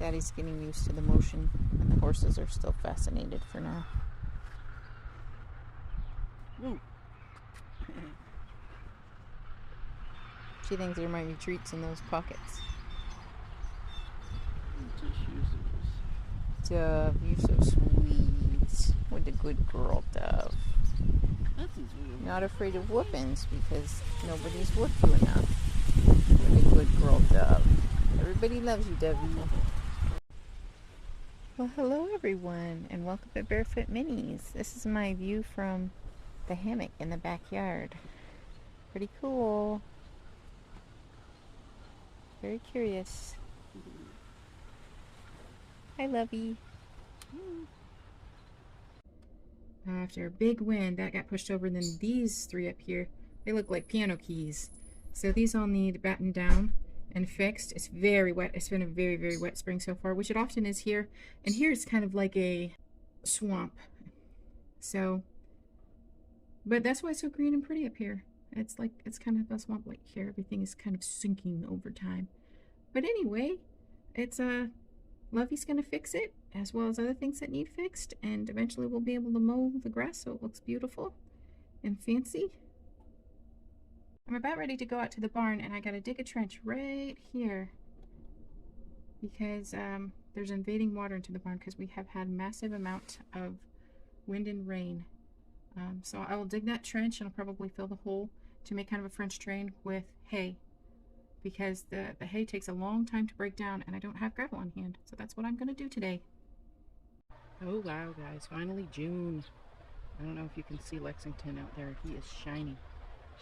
Daddy's getting used to the motion, and the horses are still fascinated for now. Ooh. She thinks there might be treats in those pockets. Dove, you're so sweet. What a good girl, Dove. Not afraid of whoopings because nobody's whooped you enough. What a good girl, Dove. Everybody loves you, Dovey. Well, hello everyone, and welcome to Barefoot Minis. This is my view from the hammock in the backyard. Pretty cool. Very curious. Hi, Lovey. After a big wind, that got pushed over, and then these three up here, they look like piano keys. So these all need battened down and fixed. It's very wet. It's been a very, very wet spring so far, which it often is here. And here it's kind of like a swamp. So, but that's why it's so green and pretty up here. It's kind of a swamp like here. Everything is kind of sinking over time. But anyway, it's Lovey's gonna fix it, as well as other things that need fixed, and eventually we'll be able to mow the grass so it looks beautiful and fancy. I'm about ready to go out to the barn, and I gotta dig a trench right here because there's invading water into the barn because we have had massive amount of wind and rain. So I will dig that trench, and I'll probably fill the hole to make kind of a French drain with hay, because the hay takes a long time to break down and I don't have gravel on hand. So that's what I'm going to do today. Oh wow, guys, finally June. I don't know if you can see Lexington out there. He is shiny.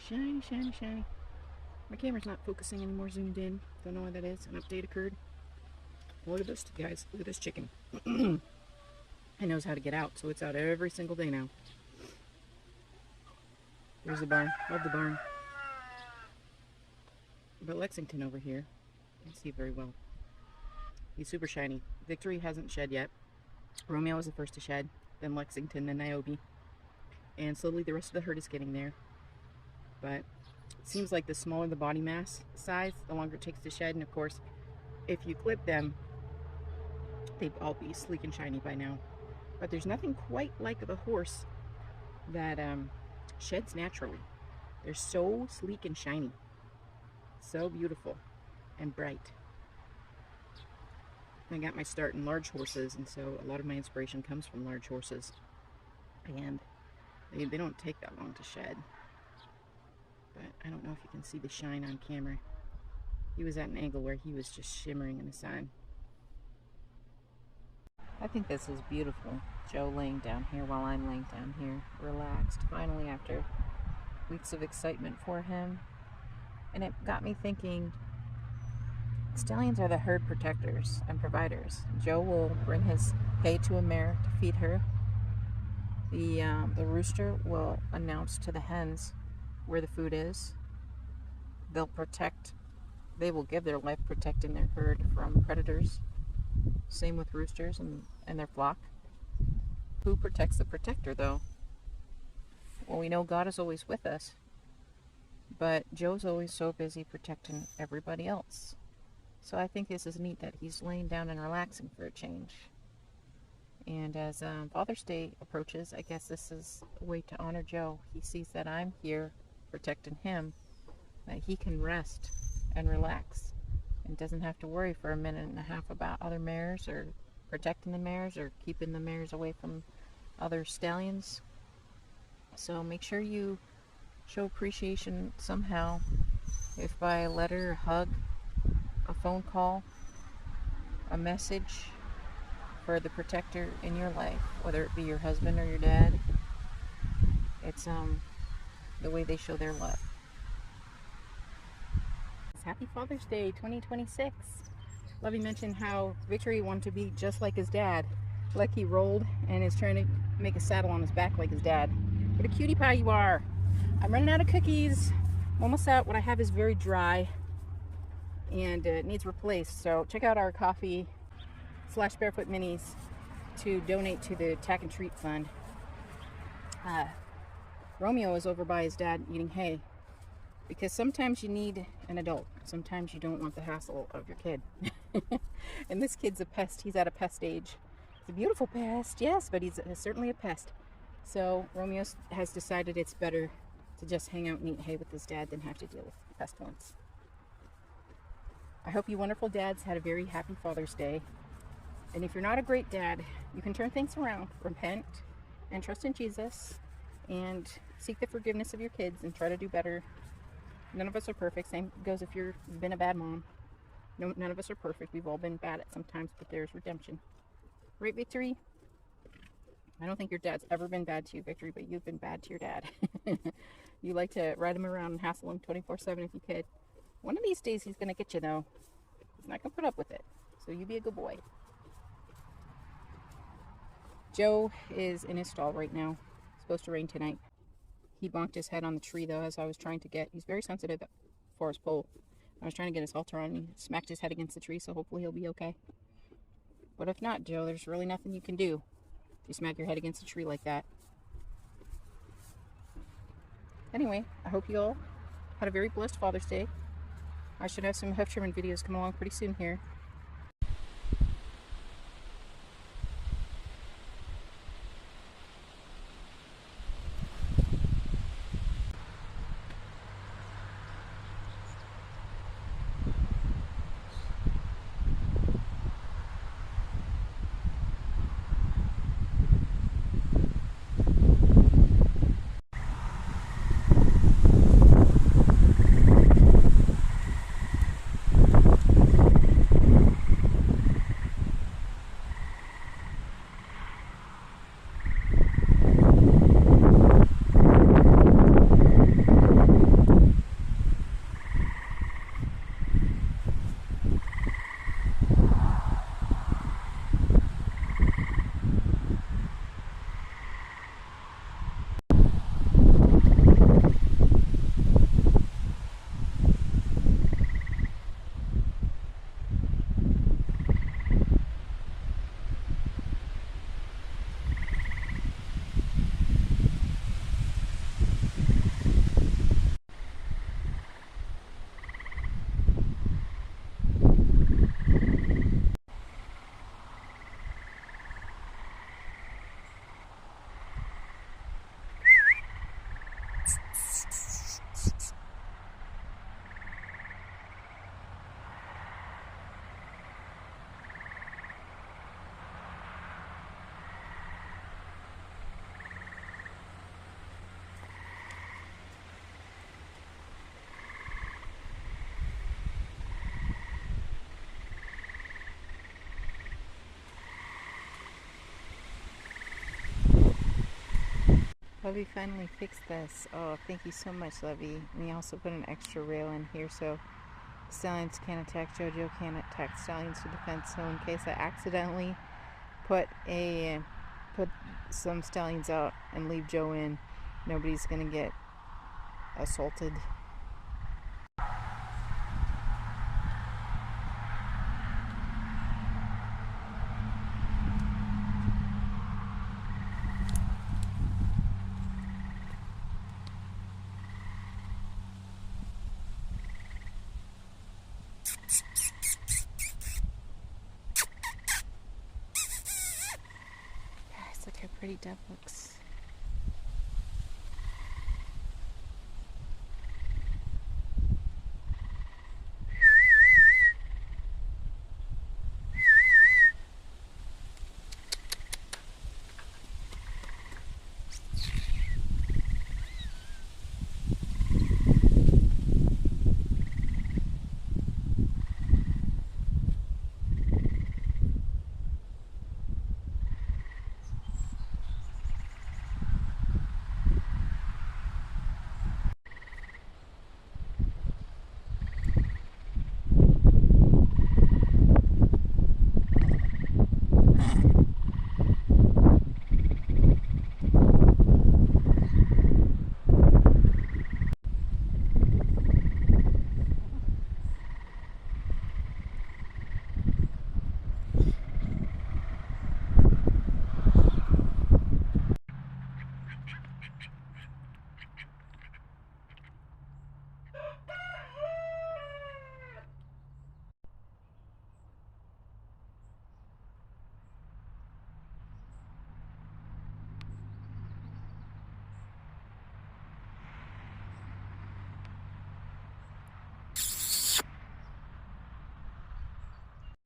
Shiny, shiny, shiny. My camera's not focusing anymore, zoomed in. Don't know why that is. An update occurred. Look at this, guys. Look at this chicken. It knows how to get out, so it's out every single day now. There's the barn. Love the barn. But Lexington over here, you can see very well. He's super shiny. Victory hasn't shed yet. Romeo was the first to shed, then Lexington, then Niobe. And slowly the rest of the herd is getting there. But it seems like the smaller the body mass size, the longer it takes to shed. And of course, if you clip them, they'd all be sleek and shiny by now. But there's nothing quite like the horse that sheds naturally. They're so sleek and shiny. So beautiful and bright. I got my start in large horses, and so a lot of my inspiration comes from large horses. And they don't take that long to shed. But I don't know if you can see the shine on camera. He was at an angle where he was just shimmering in the sun. I think this is beautiful. Joe laying down here while I'm laying down here, relaxed, finally, after weeks of excitement for him. And it got me thinking, stallions are the herd protectors and providers. Joe will bring his hay to a mare to feed her. The rooster will announce to the hens where the food is. They will give their life protecting their herd from predators. Same with roosters and their flock. Who protects the protector, though? Well, we know God is always with us. But Joe's always so busy protecting everybody else. So I think this is neat that he's laying down and relaxing for a change. And as Father's Day approaches, I guess this is a way to honor Joe. He sees that I'm here protecting him, that he can rest and relax and doesn't have to worry for a minute and a half about other mares or protecting the mares or keeping the mares away from other stallions. So make sure you show appreciation somehow, if by a letter, a hug, a phone call, a message for the protector in your life, whether it be your husband or your dad. It's the way they show their love. It's Happy Father's Day 2026. Lovey mentioned how Victory wanted to be just like his dad. Like he rolled and is trying to make a saddle on his back like his dad. What a cutie pie you are. I'm running out of cookies. I'm almost out. What I have is very dry and it needs replaced. So check out our coffee/Barefoot Minis to donate to the Tack and Treat Fund. Romeo is over by his dad eating hay. Because sometimes you need an adult. Sometimes you don't want the hassle of your kid. And this kid's a pest. He's at a pest age. He's a beautiful pest, yes, but he's certainly a pest. So Romeo has decided it's better to just hang out and eat hay with his dad than have to deal with pestilence. I hope you wonderful dads had a very happy Father's Day. And if you're not a great dad, you can turn things around. Repent and trust in Jesus and seek the forgiveness of your kids and try to do better. None of us are perfect. Same goes if you've been a bad mom. No, none of us are perfect. We've all been bad at sometimes, but there's redemption. Right, Victory? I don't think your dad's ever been bad to you, Victory, but you've been bad to your dad. You like to ride him around and hassle him 24/7 if you could. One of these days he's going to get you, though. He's not going to put up with it. So you be a good boy. Joe is in his stall right now. It's supposed to rain tonight. He bonked his head on the tree, though, as I was trying to get... He's very sensitive for his pole. I was trying to get his halter on, and he smacked his head against the tree, so hopefully he'll be okay. But if not, Joe, there's really nothing you can do if you smack your head against a tree like that. Anyway, I hope you all had a very blessed Father's Day. I should have some hoof trimming videos come along pretty soon here. Lovey finally fixed this. Oh, thank you so much, Lovey. And he also put an extra rail in here so stallions can't attack Joe. Joe can't attack stallions to defend. So in case I accidentally put some stallions out and leave Joe in, nobody's gonna get assaulted. Guys, look how pretty Dove looks.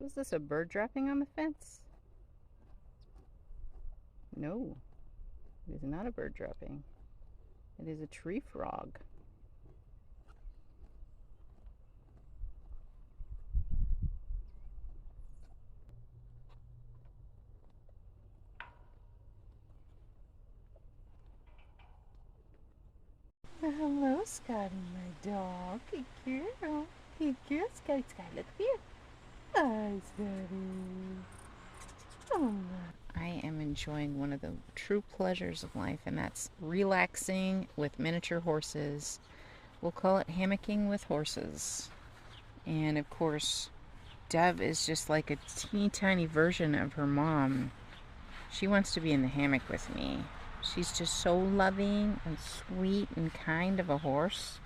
Was this a bird dropping on the fence? No, it is not a bird dropping. It is a tree frog. Hello, Scotty, my dog. Good girl. Good girl, Scotty. Scotty, look here. Hi, Scotty. Oh, I am enjoying one of the true pleasures of life, and that's relaxing with miniature horses. We'll call it hammocking with horses. And of course, Dev is just like a teeny tiny version of her mom. She wants to be in the hammock with me. She's just so loving and sweet and kind of a horse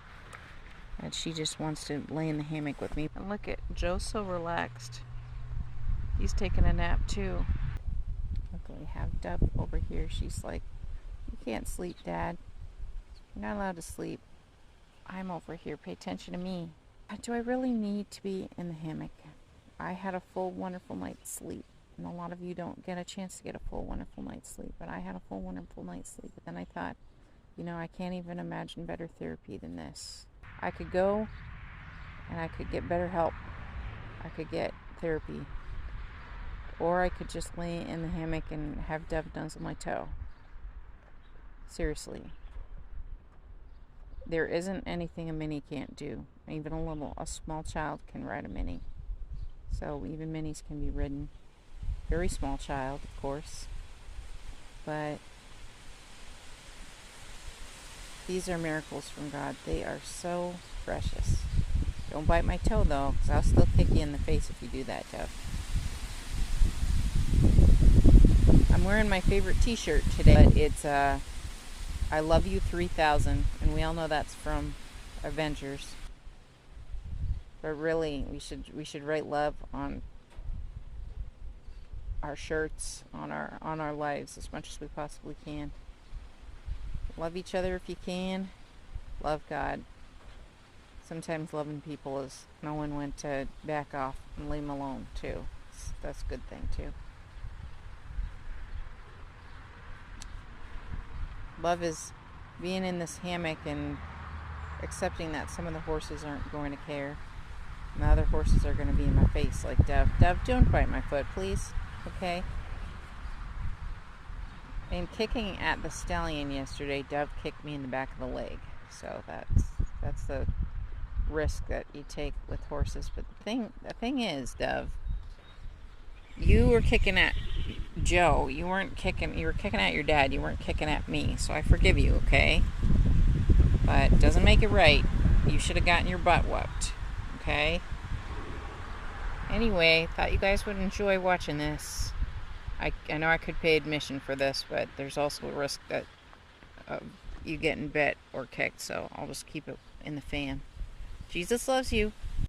that she just wants to lay in the hammock with me. And look at Joe's so relaxed. He's taking a nap too. Look, we have Dove over here. She's like, "You can't sleep, Dad. You're not allowed to sleep. I'm over here. Pay attention to me." Do I really need to be in the hammock? I had a full, wonderful night's sleep. And a lot of you don't get a chance to get a full, wonderful night's sleep. But I had a full, wonderful night's sleep. But then I thought, I can't even imagine better therapy than this. I could go and I could get better help. I could get therapy. Or I could just lay in the hammock and have Dev nuzzle my toe. Seriously. There isn't anything a mini can't do. Even a small child can ride a mini. So even minis can be ridden. Very small child, of course. But these are miracles from God. They are so precious. Don't bite my toe, though, because I'll still kick you in the face if you do that, Dev. I'm wearing my favorite t-shirt today, but it's I Love You 3000, and we all know that's from Avengers. But really, we should write love on our shirts, on our lives as much as we possibly can. Love each other if you can. Love God. Sometimes loving people is knowing when to back off and leave them alone too. That's a good thing too. Love is being in this hammock and accepting that some of the horses aren't going to care. And the other horses are going to be in my face like Dev. Dev, don't bite my foot, please. Okay? In kicking at the stallion yesterday, Dev kicked me in the back of the leg. So that's the risk that you take with horses. But the thing is, Dev, you were kicking at Joe. You were kicking at your dad. You weren't kicking at me. So I forgive you, okay? But it doesn't make it right. You should have gotten your butt whooped. Okay? Anyway, thought you guys would enjoy watching this. I know I could pay admission for this, but there's also a risk that you getting bit or kicked, so I'll just keep it in the fan. Jesus loves you.